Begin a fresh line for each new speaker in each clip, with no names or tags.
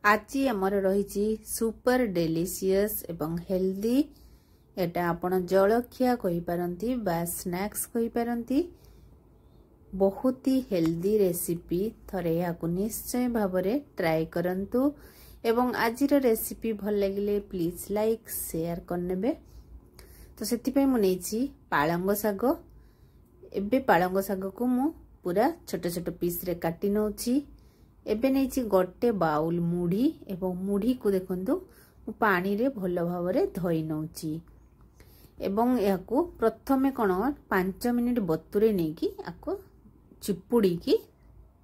आज आमर रही सुपर डेलीशियस एवं हेल्दी एटा आपण जलखिया कहि पारंती बा स्नैक्स कहि पारंती। बहुत ही हेल्दी रेसिपी थरे याकु निश्चय भावरे ट्राई करंतु एवं आजिर रेसिपी भल लगिले प्लीज लाइक शेयर करनेबे। तो सेति पई मु नेछि पालंग साग। एबे पालंग साग को मु पूरा छोट छोट पीस रे काटी नउछि। एबे नेछि गोटे बाउल मुढ़ी एवं मुढ़ी को देखंतु मु पानी रे भल भावरे धोई नउछि एवं याकू प्रथमे कोन 5 मिनिट बतुरे नेकी आको चिपुड़ी की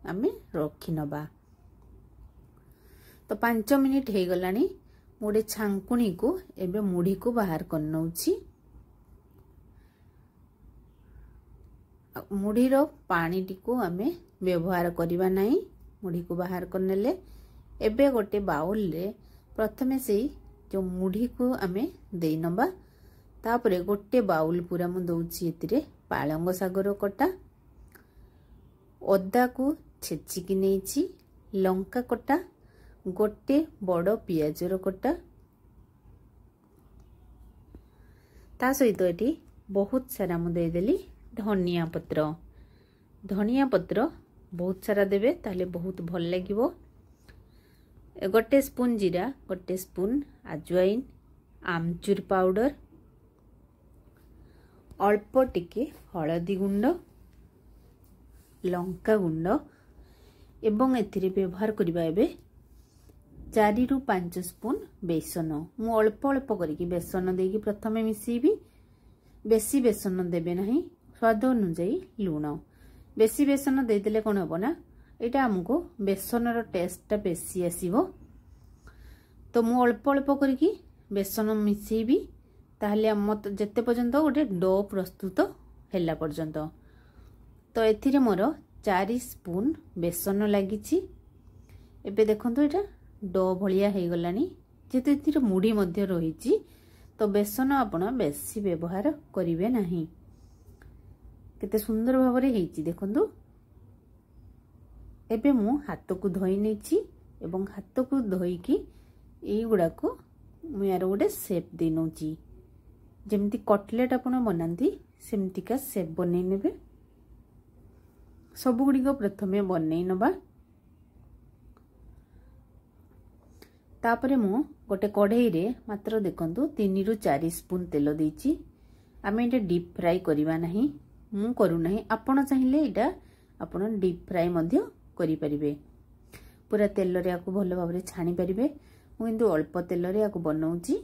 आमे रखि नबा। तो 5 मिनिट हे गलानी मोडे छांकुनी को एबे मुढ़ी को बाहर कर नउछि। मुढ़ी रो पानी टिको आमे व्यवहार करिबा नाही। मुढ़ी को बाहर करनेले एबे गोटे बाउल रे प्रथमे से जो मुढ़ी को आमे देई नबा। तापरे गोटे बाउल पूरा मु दउछि एतिरे पालंग सागर कटा, अदा को छेची की नेछि, लंका कटा, गोटे बड़ पियाज रो कटा, ता सहित एटी बहुत सारा मु दे देली धनिया पत्र। धनिया पत्र बहुत सारा देबे ताले बहुत भल लागिवो। गोटे स्पून जीरा, गोटे स्पून अजवाइन, आमचूर पाउडर, अल्प टिके हळदी गुंड, लंका गुंड एवं एथिरे व्यवहार करिबा एबे 4 रु 5 स्पून बेसन। मु अल्प अल्प करिकि बेसन देकी प्रथमे मिसीबी। बेसी बेसन देबे नाही, स्वाद अनुसार लूण। बेसी बेसन दे देले कोन होबो ना एटा हमको बेसन रो टेस्ट टा बेसी आसीबो। तो मु अल्प अल्प करिकि बेसन मिसेबी ताहले मत जत्ते पर्यंत गोटे डो प्रस्तुत हैला पर्यंत। तो एथिरे मोर 4 स्पून बेसन लागिछि। एबे देखंतु एटा डो भलिया हे गलानी। जेते एथिरे मुढ़ी मध्य रहिछि तो बेसन आपण बेसी व्यवहार करिवे नाही। केते सुंदर भावरे हेछि देखंतु। एबे मु हाथ को धोई नेछि एवं हाथ को धोई की एई गुडा को मु यार गोटे शेप दे नउछि। जेमति कटलेट आपण बनांती सेमति का शेप बनै नेबे। सब गुडी को प्रथमे बनै नबा। तापरे मु गोटे कढ़ाई रे मात्र देखंतु 3 रु 4 स्पून तेल देछि। आमे एटा डीप फ्राई करिवा नाही, मु करू नाही। आपण चाहिले एटा आपण डीप फ्राई मध्य करि परिबे। पूरा तेल रे आको भलो भाबरे छाणी परिबे। मु किंतु अल्प तेल रे आको बनाउछि।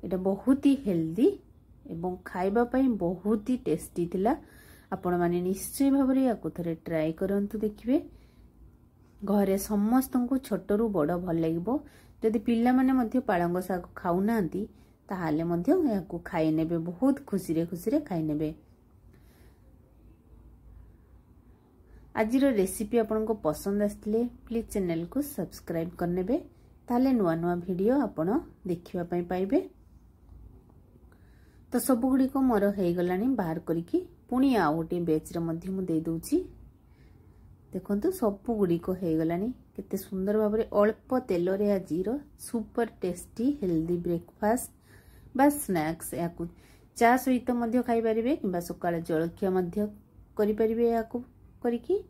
एटा बहुत ही हेल्दी एवं खाइबा पई बहुत ही टेस्टी थिला। आपण माने निश्चय भाबरे आको थरे ट्राई करंतु देखिबे। घरे समस्त को छोट रु बड़ भल लागिबो। जदि पिल्ला माने मध्य पालंग साग खाउ नांती ताहाले मध्य याको खाइ नेबे, बहुत खुशी रे खाइ नेबे। आजिर रेसिपी आपण को पसंद आसले प्लीज चैनल को सब्सक्राइब करनेबे। ताले नुआ नुआ वीडियो आपण देखिबा पई पाइबे। तो सब गुडी को मोर हे गलानी बाहर करिकि पुनी आ गोटे बेच रे मध्य मु दे दोछि। देखंतु सब गुडी को हे गलानी। केते सुंदर भाबरे अल्प तेल रे आजिर सुपर टेस्टी हेल्दी ब्रेकफास्ट बा स्नैक्स याकू चा सहित मध्य खाइ परिबे किबा सकाळ जलखिया मध्य करि परिबे। याकू करिकि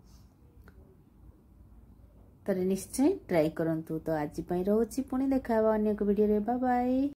तरे निश्चय ट्राई करंतु। तो आज पई रहउछि पुनी देखाबा अन्य एक वीडियो रे। Bye bye.